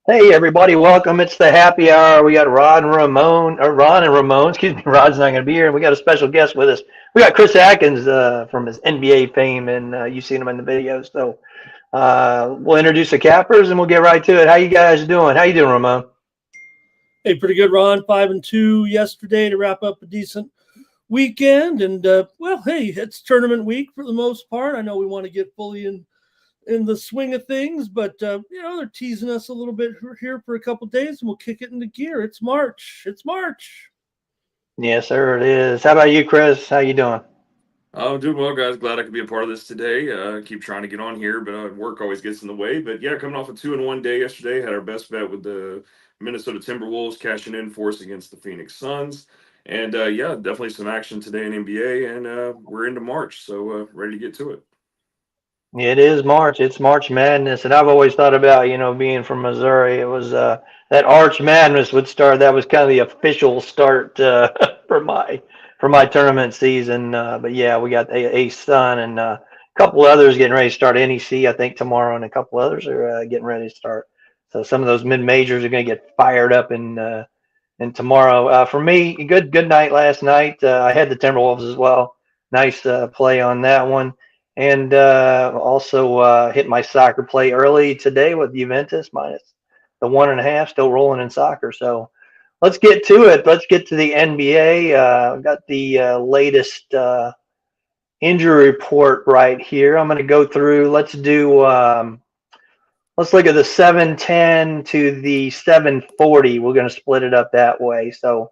Hey everybody, welcome. It's the happy hour. We got Ron and Ramon. Excuse me, Rod's not going to be here. And we got a special guest with us. We got Chris Atkins from his NBA fame, and you've seen him in the videos. So we'll introduce the cappers, and we'll get right to it. How you guys doing? How you doing, Ramon? Hey, pretty good, Ron. 5-2 yesterday to wrap up a decent weekend, and well, hey, it's tournament week for the most part. I know we want to get fully in the swing of things, but they're teasing us a little bit here for a couple days, and we'll kick it into gear. It's March. It's March. Yes, sir, it is. How about you, Chris? How you doing? I'm doing well, guys. Glad I could be a part of this today. Keep trying to get on here, but work always gets in the way. But yeah, coming off a 2-1 day yesterday, had our best bet with the Minnesota Timberwolves cashing in for us against the Phoenix Suns. And yeah, definitely some action today in NBA, and we're into March, so ready to get to it. It is March. It's March Madness, and I've always thought about, being from Missouri. It was that Arch Madness would start. That was kind of the official start for my tournament season. But yeah, we got a Sun and a couple others getting ready to start. NEC, I think tomorrow, and a couple others are getting ready to start. So some of those mid majors are going to get fired up in tomorrow. For me, good night last night. I had the Timberwolves as well. Nice play on that one. And also hit my soccer play early today with Juventus minus the 1.5, still rolling in soccer. So let's get to it. Let's get to the NBA. Got the latest injury report right here. I'm going to go through. Let's look at the 710 to the 740. We're going to split it up that way. So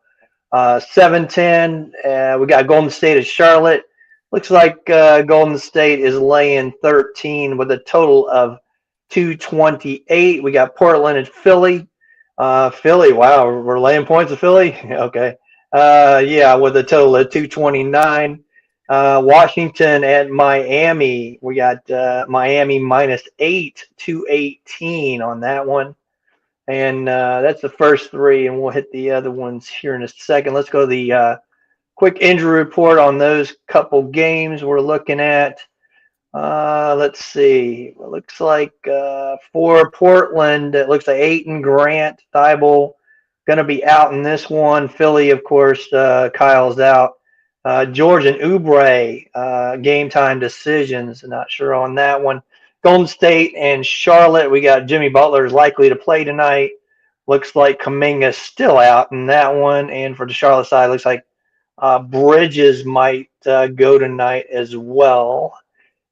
710, we got Golden State at Charlotte. Looks like Golden State is laying 13 with a total of 228. We got Portland at Philly. Philly, wow, we're laying points at Philly. Okay. Yeah, with a total of 229. Washington at Miami. We got Miami minus 8, 218 on that one. And that's the first three, and we'll hit the other ones here in a second. Let's go to the quick injury report on those couple games we're looking at. Let's see. It looks like for Portland, it looks like Aiton, Grant, Thibault going to be out in this one. Philly, of course, Kyle's out. George and Oubre, game time decisions. Not sure on that one. Golden State and Charlotte, we got Jimmy Butler is likely to play tonight. Looks like Kuminga's still out in that one. And for the Charlotte side, looks like Bridges might go tonight as well.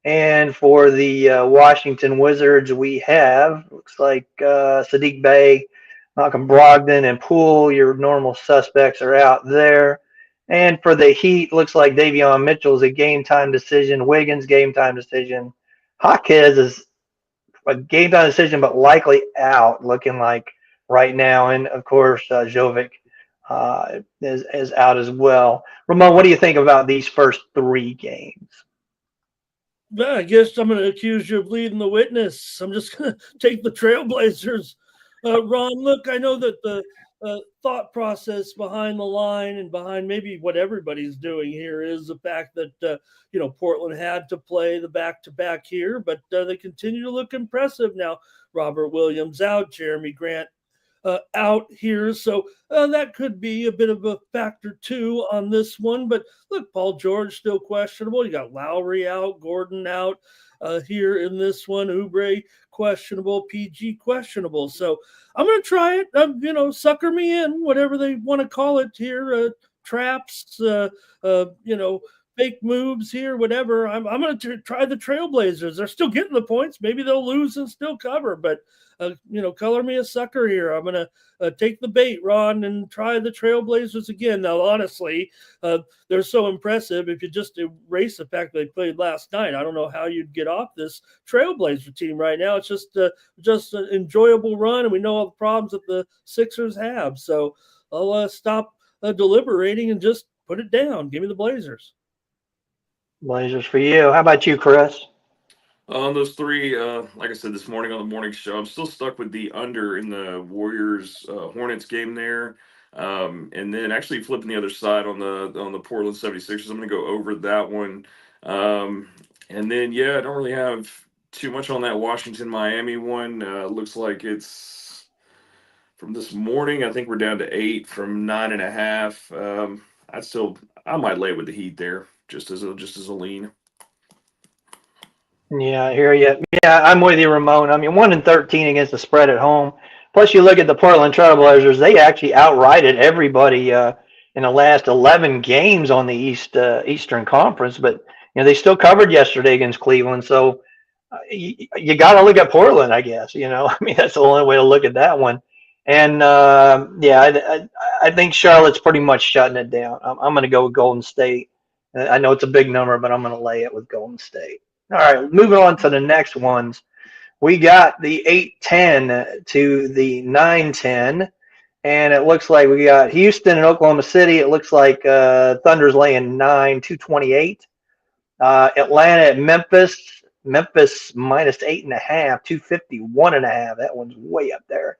And for the Washington Wizards, we have looks like Sadiq Bey, Malcolm Brogdon, and Poole. Your normal suspects are out there. And for the Heat, looks like Davion Mitchell is a game time decision. Wiggins game time decision. Hawkes is a game time decision, but likely out, looking like right now. And of course, Jovic is out as well. Ramon, what do you think about these first three games? Yeah, I guess I'm going to accuse you of leading the witness. I'm just going to take the Trailblazers. Ron, look, I know that the thought process behind the line and behind maybe what everybody's doing here is the fact that, Portland had to play the back to back here, but they continue to look impressive. Now, Robert Williams out, Jeremy Grant out here. So that could be a bit of a factor too on this one. But look, Paul George still questionable. You got Lowry out, Gordon out here in this one. Oubre questionable, PG questionable. So I'm going to try it. Sucker me in, whatever they want to call it here. Traps, fake moves here, whatever. I'm going to try the Trailblazers. They're still getting the points. Maybe they'll lose and still cover, but color me a sucker here. I'm going to take the bait, Ron, and try the Trailblazers again. Now, honestly, they're so impressive. If you just erase the fact they played last night, I don't know how you'd get off this Trailblazer team right now. It's just an enjoyable run, and we know all the problems that the Sixers have. So I'll stop deliberating and just put it down. Give me the Blazers. Blazers for you. How about you, Chris? On those three, like I said this morning on the morning show, I'm still stuck with the under in the Warriors Hornets game there. And then actually flipping the other side on the Portland 76ers, I'm going to go over that one. And then yeah, I don't really have too much on that Washington Miami one. Looks like it's from this morning. I think we're down to 8 from 9.5. I might lay with the Heat there, just as a lean. Yeah, I hear you. Yeah, I'm with you, Ramon. I mean, 1-13 against the spread at home. Plus, you look at the Portland Trailblazers; they actually outrighted everybody in the last 11 games on the Eastern Conference. But they still covered yesterday against Cleveland. So you got to look at Portland, I guess. I mean, that's the only way to look at that one. And yeah, I think Charlotte's pretty much shutting it down. I'm going to go with Golden State. I know it's a big number, but I'm going to lay it with Golden State. All right, moving on to the next ones. We got the 8-10 to the 9-10, and it looks like we got Houston and Oklahoma City. It looks like Thunder's laying 9, 228. Atlanta at Memphis. Memphis minus 8.5, 251.5. That one's way up there.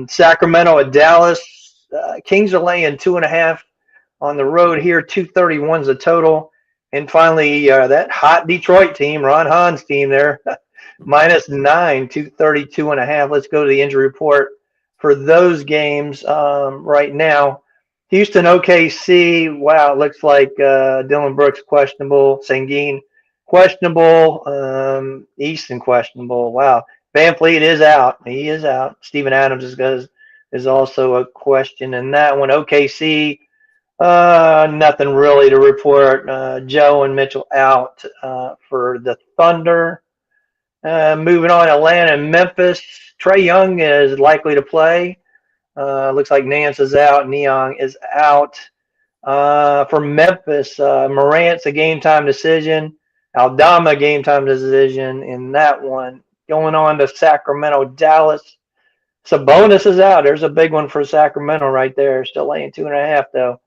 Sacramento at Dallas. Kings are laying 2.5 on the road here. 231's the total. And finally, that hot Detroit team, Ron Hahn's team there, minus 9, 232.5. Let's go to the injury report for those games right now. Houston, OKC. Wow, it looks like Dylan Brooks questionable. Sengun questionable. Easton questionable. Wow. Van Fleet is out. He is out. Steven Adams is also a question in that one. OKC. Nothing really to report. Joe and Mitchell out for the Thunder. Moving on, Atlanta and Memphis. Trae Young is likely to play. Looks like Nance is out. Neon is out. For Memphis, Morant's a game time decision. Aldama game time decision in that one. Going on to Sacramento, Dallas. Sabonis is out. There's a big one for Sacramento right there. Still laying 2.5 though.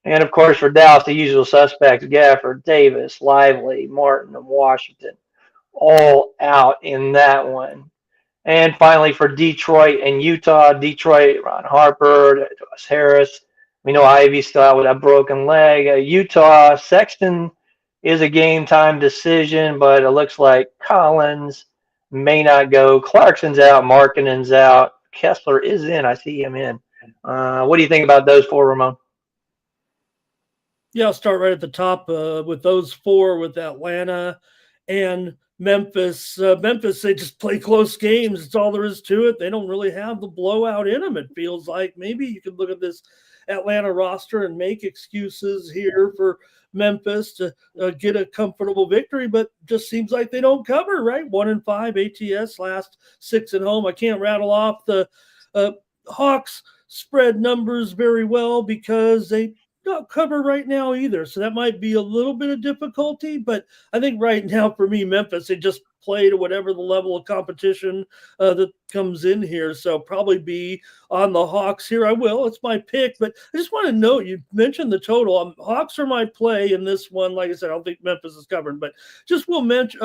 And of course, for Dallas, the usual suspects: Gafford, Davis, Lively, Martin, and Washington, all out in that one. And finally, for Detroit and Utah, Detroit, Ron Harper, Tobias Harris. We know Ivy's still out with that broken leg. Utah, Sexton is a game time decision, but it looks like Collins may not go. Clarkson's out. Markkanen's out. Kessler is in. I see him in. What do you think about those four, Ramon? Yeah, I'll start right at the top with those four, with Atlanta and Memphis. Memphis, they just play close games. It's all there is to it. They don't really have the blowout in them, it feels like. Maybe you could look at this Atlanta roster and make excuses here for Memphis to get a comfortable victory, but just seems like they don't cover, right? 1-5 ATS, last 6 at home. I can't rattle off the Hawks spread numbers very well because they don't cover right now either. So that might be a little bit of difficulty, but I think right now for me, Memphis, they just play to whatever the level of competition that comes in here. So probably be on the Hawks here. I will. It's my pick, but I just want to note, you mentioned the total. Hawks are my play in this one. Like I said, I don't think Memphis is covered, but just will mention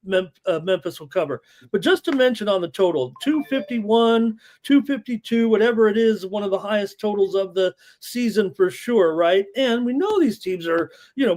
Memphis will cover. But just to mention on the total, 251, 252, whatever it is, one of the highest totals of the season for sure, right? And we know these teams are,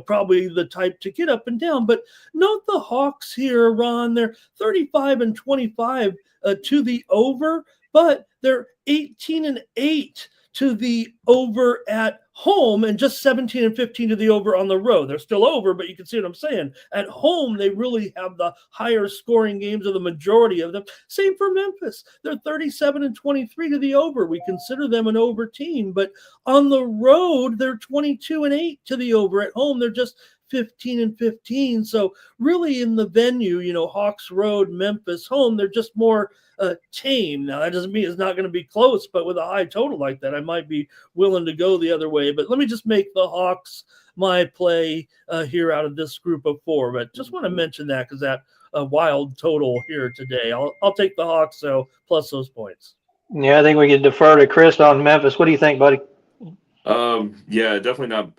probably the type to get up and down. But note the Hawks here, Ron, they're 35-25 to the over, but they're 18-8 to the over at home and just 17-15 to the over on the road. They're still over, but you can see what I'm saying. At home, they really have the higher scoring games of the majority of them. Same for Memphis. They're 37-23 to the over. We consider them an over team, but on the road, they're 22-8 to the over. At home, they're just 15-15. So really in the venue, Hawks Road, Memphis home, they're just more tame. Now that doesn't mean it's not going to be close, but with a high total like that, I might be willing to go the other way. But let me just make the Hawks my play here out of this group of four. But just want to mention that because that wild total here today. I'll take the Hawks, so plus those points. Yeah, I think we can defer to Chris on Memphis. What do you think, buddy? Yeah, definitely not.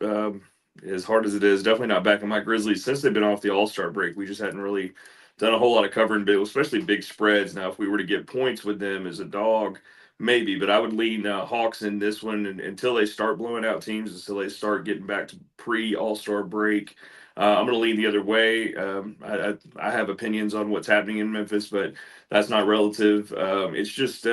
As hard as it is, definitely not backing my Grizzlies since they've been off the All-Star break. We just hadn't really done a whole lot of covering, especially big spreads. Now, if we were to get points with them as a dog, maybe, but I would lean Hawks in this one until they start blowing out teams, until they start getting back to pre-All-Star break. I'm going to lean the other way. I have opinions on what's happening in Memphis, but that's not relative. It's just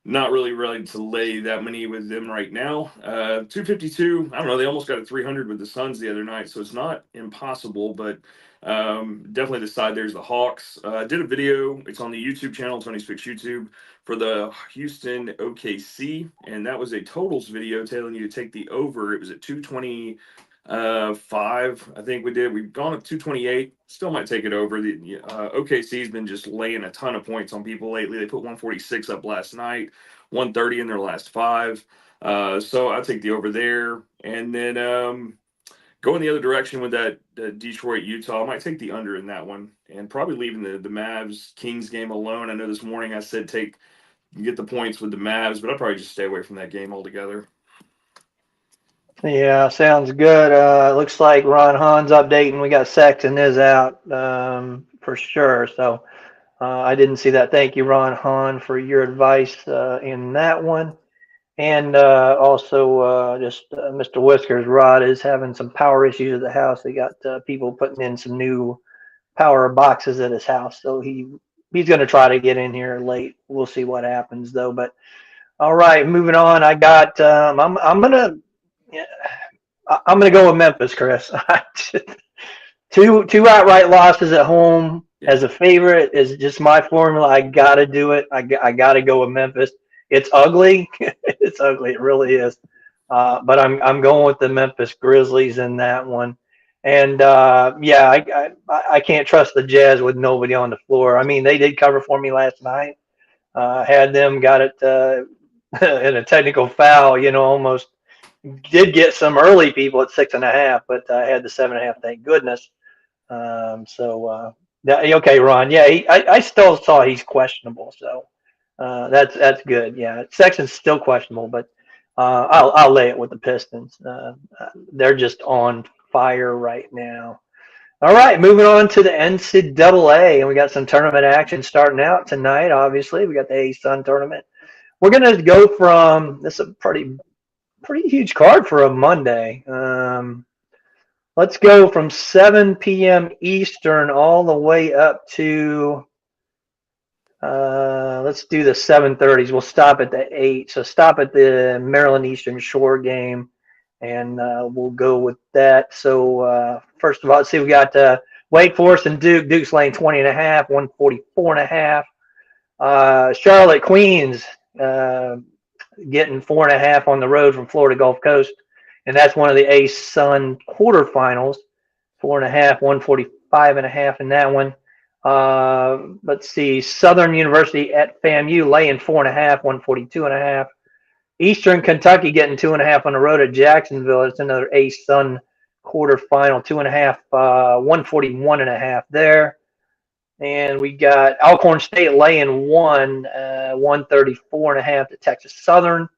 not really ready to lay that many with them right now. 252, I don't know. They almost got a 300 with the Suns the other night, so it's not impossible, but definitely the side there's the Hawks. I did a video. It's on the YouTube channel, Tony's Fix YouTube, for the Houston OKC, and that was a totals video telling you to take the over. It was at 220. 5, I think we did. We've gone up 228. Still might take it over. The OKC's been just laying a ton of points on people lately. They put 146 up last night, 130 in their last 5. So I take the over there, and then going the other direction with that Detroit Utah. I might take the under in that one, and probably leaving the Mavs Kings game alone. I know this morning I said get the points with the Mavs, but I'll probably just stay away from that game altogether. Yeah, sounds good. Looks like Ron Hahn's updating. We got Sexton is out for sure. So I didn't see that. Thank you, Ron Hahn, for your advice in that one. And also Mr. Whiskers, Rod is having some power issues at the house. They got people putting in some new power boxes at his house. So he's going to try to get in here late. We'll see what happens, though. But all right, moving on. I got I'm gonna go with Memphis, Chris. two outright losses at home as a favorite is just my formula. I gotta do it. I gotta go with Memphis. It's ugly. It's ugly. It really is. But I'm going with the Memphis Grizzlies in that one. And I can't trust the Jazz with nobody on the floor. I mean, they did cover for me last night. Had them got it in a technical foul. Almost. Did get some early people at 6.5, but I had the 7.5. Thank goodness. Okay, Ron. Yeah, I still saw he's questionable, so that's good. Yeah, Sexton's still questionable, but I'll lay it with the Pistons. They're just on fire right now. All right, moving on to the NCAA, and we got some tournament action starting out tonight. Obviously, we got the A-Sun tournament. We're gonna go from this is a pretty huge card for a Monday. Let's go from 7 p.m. Eastern all the way up to let's do the 7:30s. We'll stop at the 8. So stop at the Maryland Eastern Shore game, and we'll go with that. So first of all, let's see. We got Wake Forest and Duke. Duke's laying 20.5, 144.5. Charlotte Queens. Getting 4.5 on the road from Florida Gulf Coast, and that's one of the A-Sun quarterfinals. 4.5, 145.5 in that one. Let's see, Southern University at FAMU laying 4.5, 142.5. Eastern Kentucky getting 2.5 on the road at Jacksonville. It's another A-Sun quarterfinal. 2.5, 141.5 there. And we got Alcorn State laying 134.5 to Texas Southern.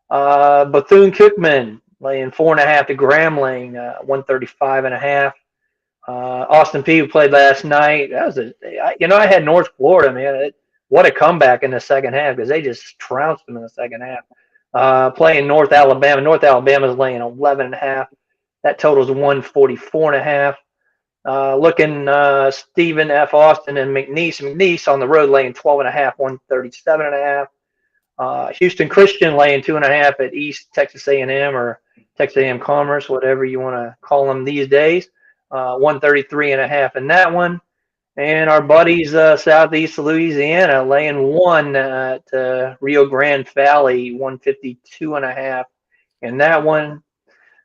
Bethune-Cookman laying 4.5 to Grambling, 135.5. Austin Peay, who played last night. That was I had North Florida, man. What a comeback in the second half because they just trounced them in the second half. Playing North Alabama. North Alabama's laying 11.5. That totals 144.5. Looking Stephen F. Austin and McNeese. McNeese on the road laying 12.5, 137.5. Houston Christian laying 2.5 at East Texas A&M or Texas A&M Commerce, whatever you want to call them these days. 133.5 in that one. And our buddies Southeast Louisiana laying 1 at Rio Grande Valley, 152.5 in that one.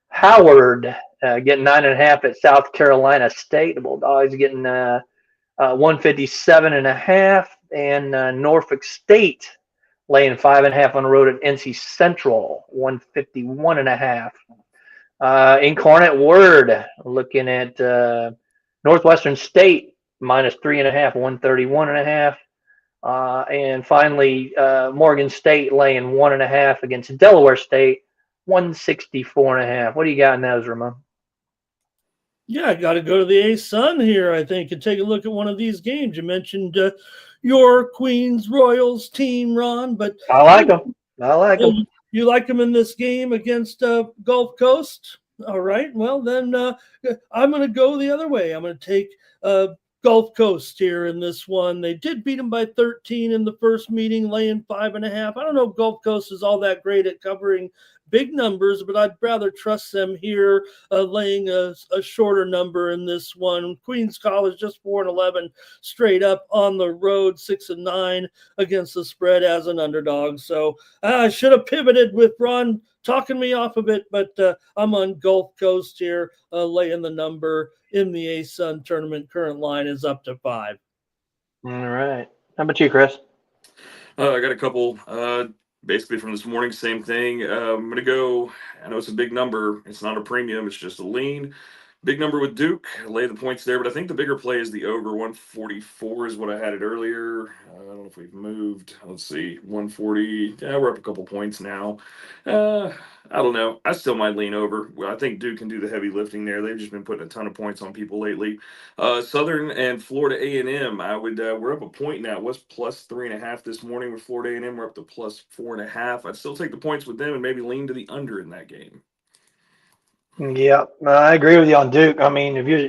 Howard getting 9.5 at South Carolina State. The Bulldogs getting 157.5, and Norfolk State laying 5.5 on the road at NC Central, 151.5. Incarnate Word looking at Northwestern State minus 3.5, 131.5. And finally, Morgan State laying 1.5 against Delaware State. 164.5. What do you got in those, Ramon? Yeah, I got to go to the A-Sun here, I think, and take a look at one of these games. You mentioned your Queens Royals team, Ron, but I like them. I like them. You like them in this game against Gulf Coast? All right. Well, then I'm going to go the other way. I'm going to take Gulf Coast here in this one. They did beat them by 13 in the first meeting, laying 5.5. I don't know if Gulf Coast is all that great at covering big numbers, but I'd rather trust them here, laying a shorter number in this one. Queens College just 4-11 straight up on the road, 6-9 against the spread as an underdog. So I should have pivoted with Ron talking me off of it, but I'm on Gulf Coast here, laying the number in the ASUN tournament. Current line is up to 5. All right. How about you, Chris? I got a couple. Basically from this morning, same thing. I'm gonna go. I know it's a big number. It's not a premium. It's just a lean. Big number with Duke. Lay the points there, but I think the bigger play is the over 144 is what I had it earlier. I don't know if we've moved. Let's see, 140. Yeah, we're up a couple points now. I don't know. I still might lean over. Well, I think Duke can do the heavy lifting there. They've just been putting a ton of points on people lately. Southern and Florida A&M. I would. We're up a point now. It was plus 3.5 this morning with Florida A&M. We're up to plus 4.5. I'd still take the points with them and maybe lean to the under in that game. Yeah, I agree with you on Duke. I mean, if you're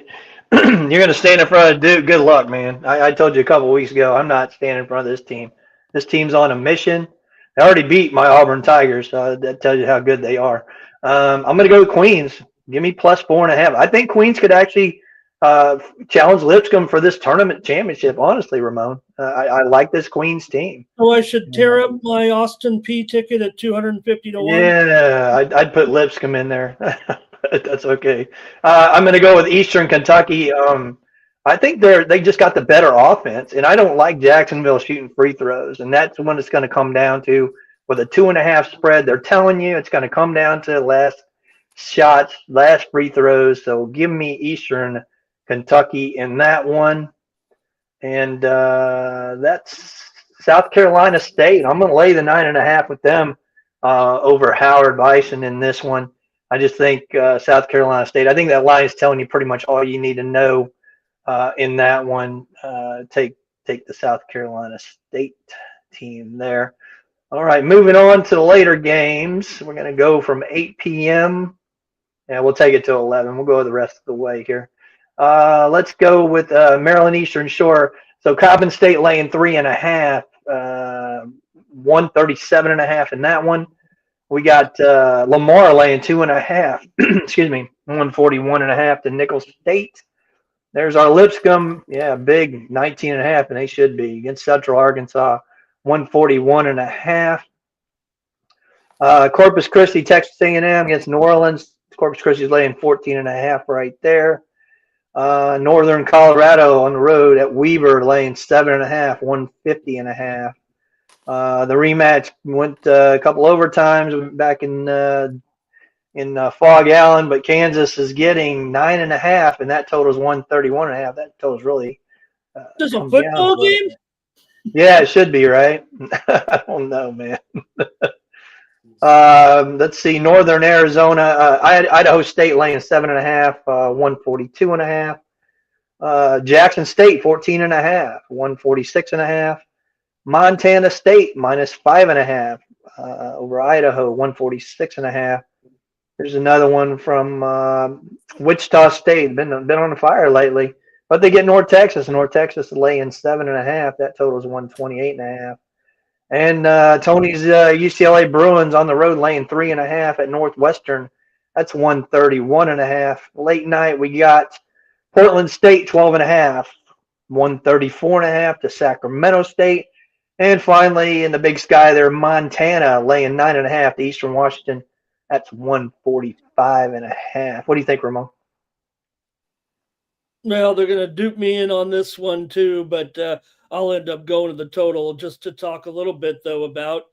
you're going to stand in front of Duke, good luck, man. I told you a couple of weeks ago, I'm not standing in front of this team. This team's on a mission. They already beat my Auburn Tigers, so that tells you how good they are. I'm going to go with Queens. Give me plus 4.5. I think Queens could actually challenge Lipscomb for this tournament championship. Honestly, Ramon, I like this Queens team. So I should tear up my Austin P ticket at 250 to 1. Yeah, I'd put Lipscomb in there. That's okay. I'm going to go with Eastern Kentucky. I think they just got the better offense, and I don't like Jacksonville shooting free throws, and that's when it's going to come down to with a 2.5 spread. They're telling you it's going to come down to last shots, last free throws. So give me Eastern Kentucky in that one, and that's South Carolina State. I'm going to lay the 9.5 with them over Howard Bison in this one. I just think South Carolina State. I think that line is telling you pretty much all you need to know in that one. Take the South Carolina State team there. All right, moving on to the later games. We're going to go from 8 p.m. Yeah, we'll take it to 11. We'll go the rest of the way here. Let's go with Maryland Eastern Shore. So Coppin State laying 3.5, 137.5 in that one. We got Lamar laying 2.5. Excuse me, 141.5 to Nicholls State. There's our Lipscomb, yeah, big 19.5, and they should be against Central Arkansas, 141.5. Corpus Christi, Texas A&M against New Orleans. Corpus Christi's laying 14.5 right there. Northern Colorado on the road at Weber laying 7.5, 150.5. The rematch went a couple overtimes back in Fog Allen, but Kansas is getting 9.5, and that totals 131.5. That totals really. There's a football game? Yeah, it should be, right? I don't know, man. Let's see. Northern Arizona, Idaho State laying 7.5, 142.5. Jackson State 14.5, 146.5. Montana State minus 5.5 over Idaho, 146.5. There's another one from Wichita State. Been on the fire lately, but they get North Texas. North Texas laying 7.5. That totals 128.5. And Tony's UCLA Bruins on the road laying 3.5 at Northwestern. That's 131.5. Late night we got Portland State 12.5, 134.5 to Sacramento State. And finally, in the Big Sky there, Montana laying 9.5 to Eastern Washington. That's 145.5. What do you think, Ramon? Well, they're going to dupe me in on this one too, but I'll end up going to the total just to talk a little bit, though, about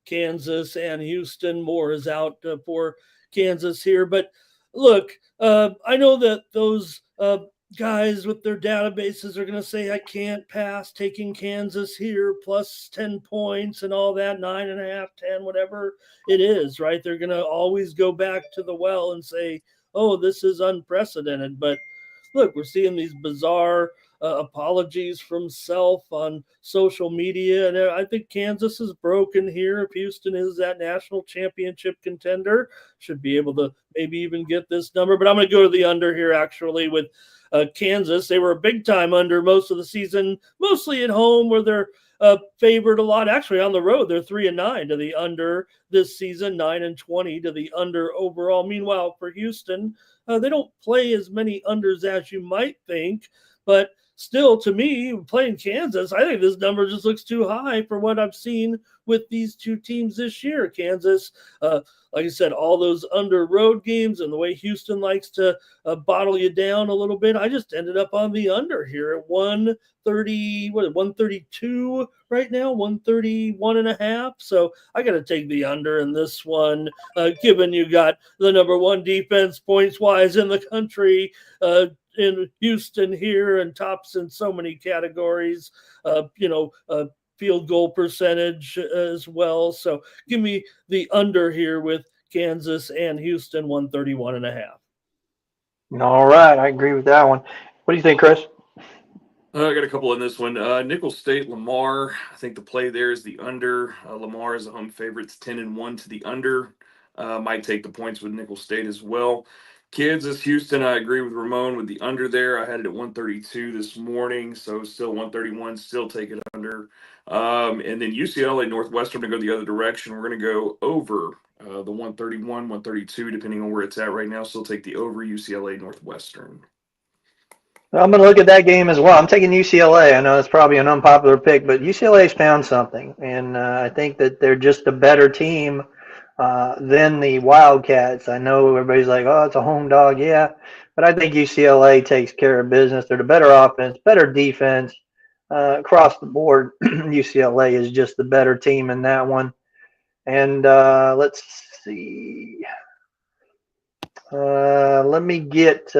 Kansas and Houston. Moore is out for Kansas here. But look, I know that those guys with their databases are going to say I can't pass taking Kansas here plus 10 points and all that, 9.5, 10, whatever it is, right? They're going to always go back to the well and say, oh, this is unprecedented. But look, we're seeing these bizarre apologies from himself on social media. And I think Kansas is broken here. If Houston is that national championship contender, should be able to maybe even get this number. But I'm going to go to the under here, actually, with Kansas. They were a big time under most of the season, mostly at home where they're favored a lot. Actually, on the road, they're 3-9 to the under this season, 9-20 to the under overall. Meanwhile, for Houston, they don't play as many unders as you might think, but still, to me, playing Kansas, I think this number just looks too high for what I've seen with these two teams this year. Kansas, like I said, all those under road games and the way Houston likes to bottle you down a little bit. I just ended up on the under here at 132 right now, 131.5. So I got to take the under in this one, given you got the number one defense points wise in the country, in Houston here, and tops in so many categories, field goal percentage as well. So give me the under here with Kansas and Houston, 131.5. All right, I agree with that one. What do you think, Chris? I got a couple in this one. Nickel State, Lamar. I think the play there is the under. Lamar is a home favorite. It's 10-1 to the under. Might take the points with Nickel State as well. Kansas, Houston, I agree with Ramon with the under there. I had it at 132 this morning, so still 131, still take it under. And then UCLA, Northwestern to go the other direction. We're going to go over the 131, 132, depending on where it's at right now. Still take the over UCLA, Northwestern. I'm going to look at that game as well. I'm taking UCLA. I know it's probably an unpopular pick, but UCLA's found something, and I think that they're just a better team than the Wildcats. I know everybody's like, oh, it's a home dog. Yeah, but I think UCLA takes care of business. They're the better offense, better defense. Across the board, UCLA is just the better team in that one. And let's see. Let me get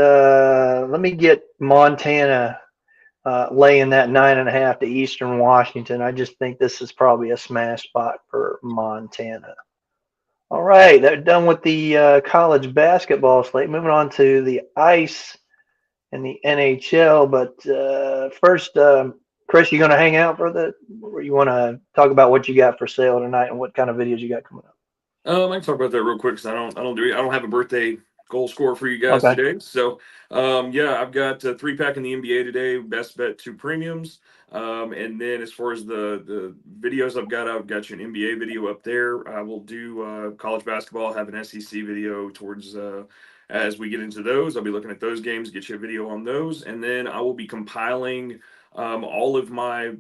Montana laying that 9.5 to Eastern Washington. I just think this is probably a smash spot for Montana. All right, they're done with the college basketball slate. Moving on to the ice and the NHL. But first, Chris, you going to hang out or you want to talk about what you got for sale tonight and what kind of videos you got coming up? I can talk about that real quick because I don't have a birthday goal score for you guys today. So, I've got 3-pack in the NBA today. Best bet 2 premiums. And then as far as the videos I've got you an NBA video up there. I will do college basketball. I'll have an SEC video towards as we get into those. I'll be looking at those games, get you a video on those, and then I will be compiling all of my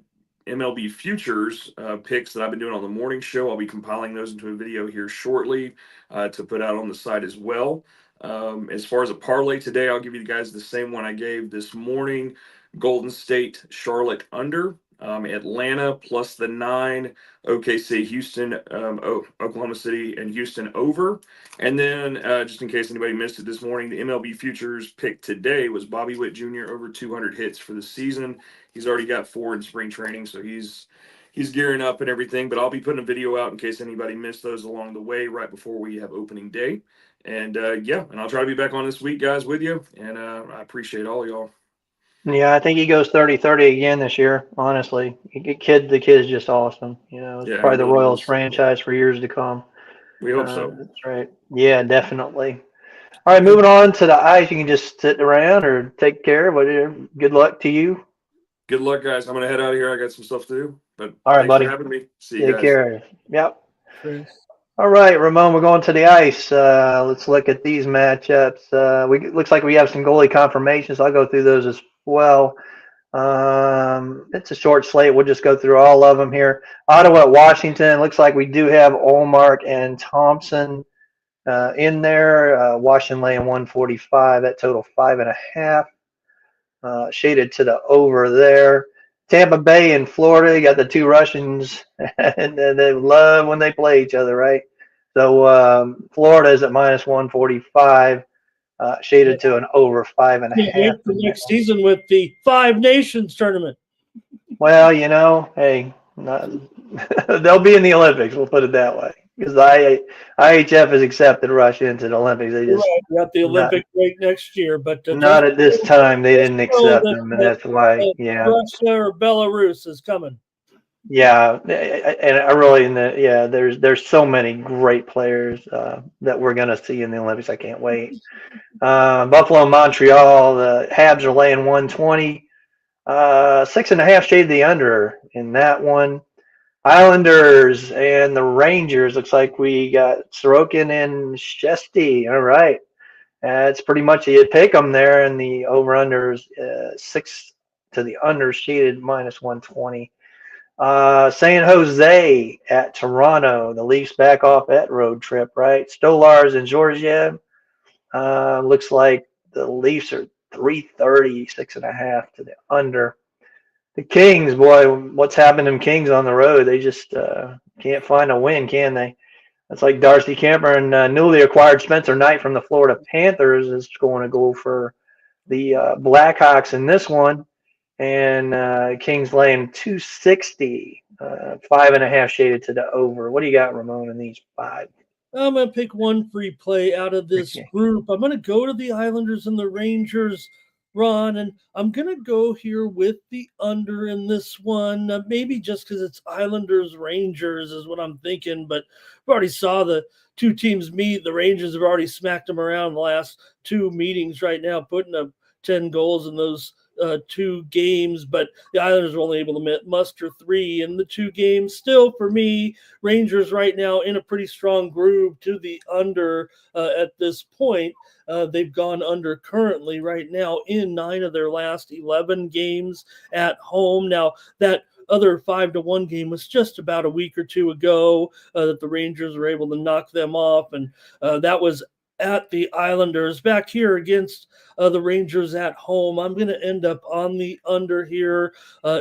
MLB futures picks that I've been doing on the morning show. I'll be compiling those into a video here shortly to put out on the site as well. As far as a parlay today, I'll give you guys the same one I gave this morning. Golden State, Charlotte under, Atlanta plus the 9, OKC, Houston, Oklahoma City, and Houston over. And then just in case anybody missed it this morning, the MLB futures pick today was Bobby Witt Jr. over 200 hits for the season. He's already got 4 in spring training, so he's gearing up and everything. But I'll be putting a video out in case anybody missed those along the way right before we have opening day. And and I'll try to be back on this week, guys, with you. And I appreciate all y'all. Yeah, I think he goes 30-30 again this year, honestly. The kid's just awesome. It's probably the Royals franchise for years to come. We hope so. That's right. Yeah, definitely. All right, moving on to the ice. You can just sit around or take care of whatever. Good luck to you. Good luck, guys. I'm going to head out of here. I got some stuff to do. But all right, thanks buddy. for having me. See you guys. Take care. Yep. Chris. All right, Ramon, we're going to the ice. Let's look at these matchups. Looks like we have some goalie confirmations. I'll go through those as well. It's a short slate. We'll just go through all of them here. Ottawa at Washington. Looks like we do have Olmark and Thompson in there. Washington laying 145. That total 5.5. Shaded to the over there. Tampa Bay and Florida, you got the two Russians, and they love when they play each other, right? So Florida is at minus 145, shaded to an over 5.5. The next season with the Five Nations tournament. Well, hey, they'll be in the Olympics. We'll put it that way. because IHF has accepted Russia into the Olympics. They just Right. We got the not Olympic break next year, but not at this time. They didn't know accept that them, and that's why. Yeah, Russia or Belarus is coming. yeah, and I really, yeah, there's so many great players that we're gonna see in the Olympics. I can't wait. Buffalo, Montreal. The Habs are laying 120. 6.5 shade the under in that one. Islanders and the Rangers. Looks like we got Sorokin and Shesty. All right. It's pretty much you pick them there, and the over-unders 6 to the under, shaded minus 120. San Jose at Toronto. The Leafs back off that road trip, right? Stolars and Georgiev. Looks like the Leafs are 330, 6.5 to the under. The Kings, boy, what's happened to them Kings on the road? They just can't find a win, can they? That's like Darcy Kemper and newly acquired Spencer Knight from the Florida Panthers is going to go for the Blackhawks in this one. And Kings laying 260, 5.5 shaded to the over. What do you got, Ramon, in these 5? I'm going to pick one free play out of this group. I'm going to go to the Islanders and the Rangers, Ron, and I'm going to go here with the under in this one. Maybe just because it's Islanders Rangers is what I'm thinking, but we already saw the two teams meet. The Rangers have already smacked them around the last 2 meetings right now, putting up 10 goals in those 2 games, but the Islanders were only able to muster 3 in the 2 games. Still, for me, Rangers right now in a pretty strong groove to the under at this point. They've gone under currently right now in 9 of their last 11 games at home. Now, that other 5-1 game was just about a week or 2 ago that the Rangers were able to knock them off, and that was at the Islanders. Back here against the Rangers at home, I'm going to end up on the under here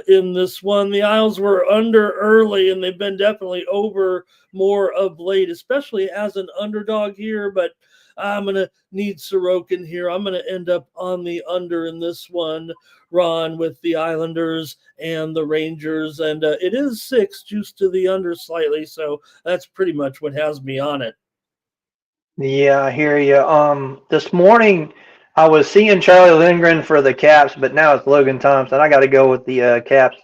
in this one. The Isles were under early, and they've been definitely over more of late, especially as an underdog here, but I'm going to need Sorokin here. I'm going to end up on the under in this one, Ron, with the Islanders and the Rangers, and it is 6, juiced to the under slightly, so that's pretty much what has me on it. Yeah, I hear you. This morning I was seeing Charlie Lindgren for the Caps, but now it's Logan Thompson. I got to go with the Caps.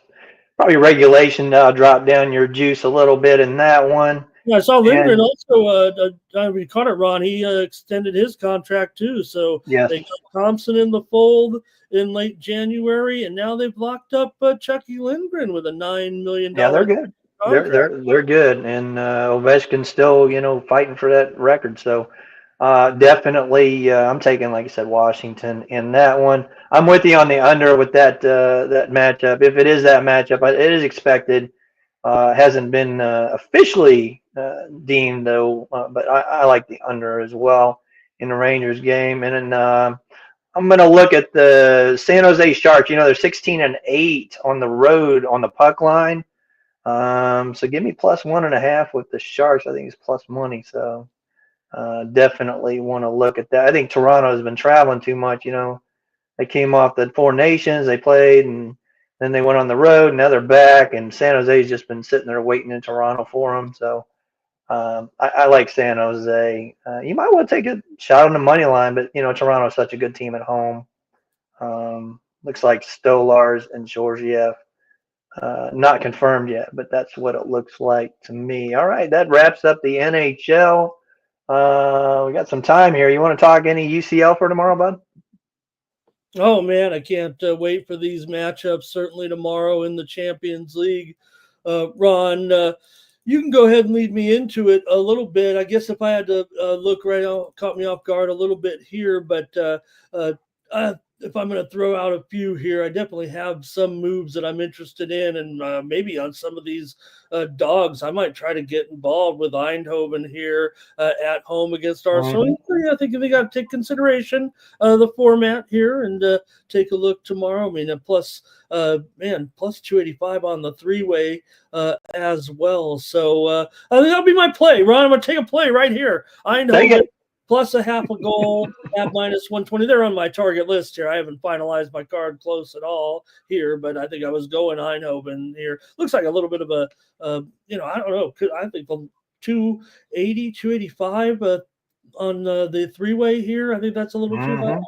Probably regulation drop down your juice a little bit in that one. Yeah, I saw Lindgren also. We caught it, Ron. He extended his contract too. So yes. They got Thompson in the fold in late January, and now they've locked up Chucky Lindgren with a $9 million. Yeah, they're good. They're good, and Ovechkin's still fighting for that record. So definitely, I'm taking, like I said, Washington in that one. I'm with you on the under with that matchup. If it is that matchup, it is expected. Hasn't been officially deemed though, but I like the under as well in the Rangers game. And then I'm going to look at the San Jose Sharks. They're 16-8 on the road on the puck line. So give me plus 1.5 with the Sharks. I think it's plus money. So definitely want to look at that. I think Toronto has been traveling too much. They came off the 4 Nations, they played, and then they went on the road. Now they're back, and San Jose's just been sitting there waiting in Toronto for them. So I like San Jose. You might want to take a shot on the money line, but Toronto's such a good team at home. Looks like Stolars and Georgiev. Not confirmed yet, but that's what it looks like to me. All right, that wraps up the NHL. We got some time here. You want to talk any UCL for tomorrow, bud? Oh, man, I can't wait for these matchups, certainly tomorrow in the Champions League. Ron, you can go ahead and lead me into it a little bit. I guess if I had to look right out, caught me off guard a little bit here, but if I'm going to throw out a few here, I definitely have some moves that I'm interested in, and maybe on some of these dogs, I might try to get involved with Eindhoven here at home against Arsenal. Mm-hmm. I think they got to take consideration the format here and take a look tomorrow. I mean, plus 285 on the 3-way as well. So I think that'll be my play, Ron. I'm going to take a play right here. Eindhoven plus a half a goal at minus 120. They're on my target list here. I haven't finalized my card close at all here, but I think I was going Eindhoven here. Looks like a little bit of a, I don't know. I think they'll 280, 285 on the three-way here. I think that's a little too high. Mhm.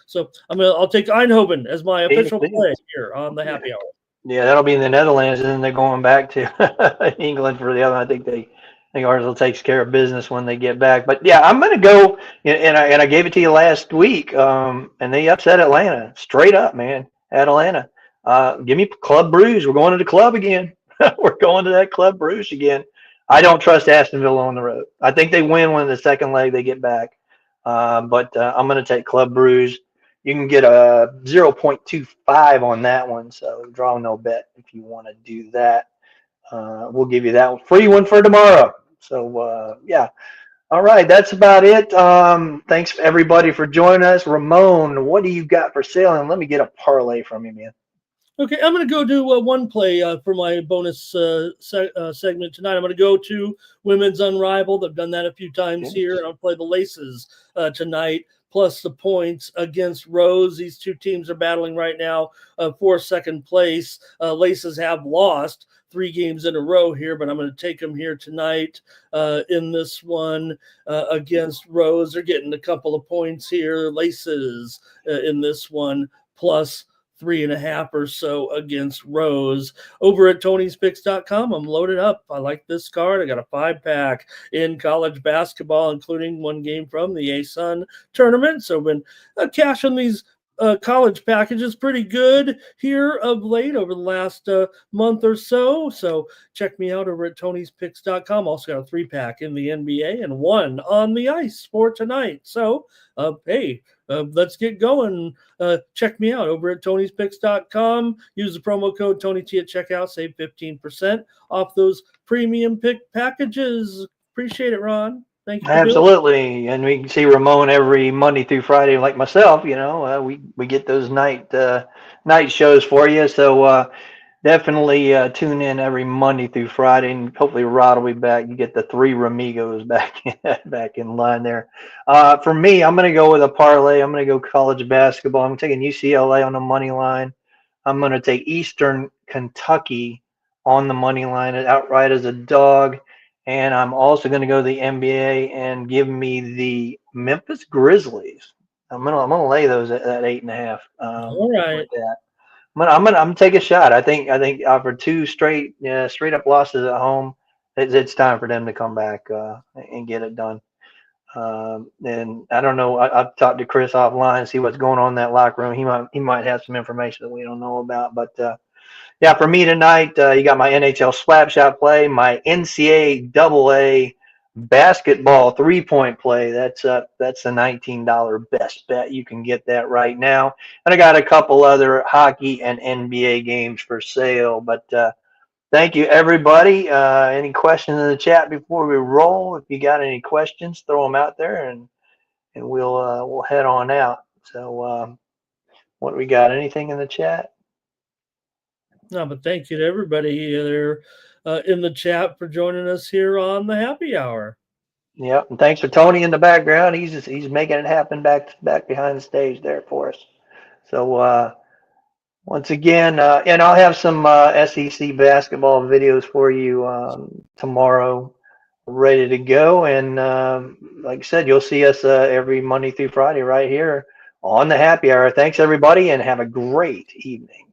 So I'll take Eindhoven as my official Easy. play here on the happy hour. Yeah, that'll be in the Netherlands, and then they're going back to England for the other. I think Arsenal takes care of business when they get back. But yeah, I'm going to go, and I gave it to you last week, and they upset Atlanta straight up, man. At Atlanta, give me Club Bruges. We're going to the club again. We're going to that Club Bruges again. I don't trust Aston Villa on the road. I think they win when the second leg they get back, but I'm going to take Club Bruges. You can get a 0.25 on that one, so draw no bet if you want to do that. We'll give you that free one for tomorrow. So yeah, all right, that's about it. Thanks everybody for joining us. Ramon, what do you got for sale? And let me get a parlay from you, man. Okay, I'm going to go do one play for my bonus segment tonight. I'm going to go to Women's Unrivaled. I've done that a few times here, and I'll play the Laces tonight, plus the points against Rose. These two teams are battling right now for second place. Laces have lost 3 games in a row here, but I'm going to take them here tonight in this one against Rose. They're getting a couple of points here. Laces in this one, plus 3.5 or so against Rose. Over at Tony'sPicks.com, I'm loaded up. I like this card. I got a 5-pack in college basketball, including one game from the ASUN tournament. So been cashing these college packages pretty good here of late over the last month or so. So check me out over at Tony'sPicks.com. Also got a 3-pack in the NBA and one on the ice for tonight. So hey, let's get going. Check me out over at Tony'sPicks.com. Use the promo code TonyT at checkout. Save 15% off those premium pick packages. Appreciate it, Ron. Thank you. Absolutely, and we can see Ramon every Monday through Friday, like myself. We get those night shows for you. So definitely tune in every Monday through Friday, and hopefully Rod will be back. You get the 3 Ramigos back in line there. For me, I'm going to go with a parlay. I'm going to go college basketball. I'm taking UCLA on the money line. I'm going to take Eastern Kentucky on the money line outright as a dog. And I'm also going to go to the NBA and give me the Memphis Grizzlies. I'm gonna lay those at 8.5. All right. With that. I'm gonna take a shot. I think for 2 straight up losses at home, it's time for them to come back and get it done. And I don't know. I've talked to Chris offline, see what's going on in that locker room. He might have some information that we don't know about. But yeah, for me tonight, you got my NHL slap shot play, my NCAA basketball 3-point play. That's a $19 best bet. You can get that right now. And I got a couple other hockey and NBA games for sale. But thank you, everybody. Any questions in the chat before we roll? If you got any questions, throw them out there, and we'll head on out. So what do we got? Anything in the chat? No, but thank you to everybody there in the chat for joining us here on the happy hour. Yep, and thanks for Tony in the background. He's making it happen back behind the stage there for us. So once again, and I'll have some SEC basketball videos for you tomorrow, ready to go. And like I said, you'll see us every Monday through Friday right here on the happy hour. Thanks everybody, and have a great evening.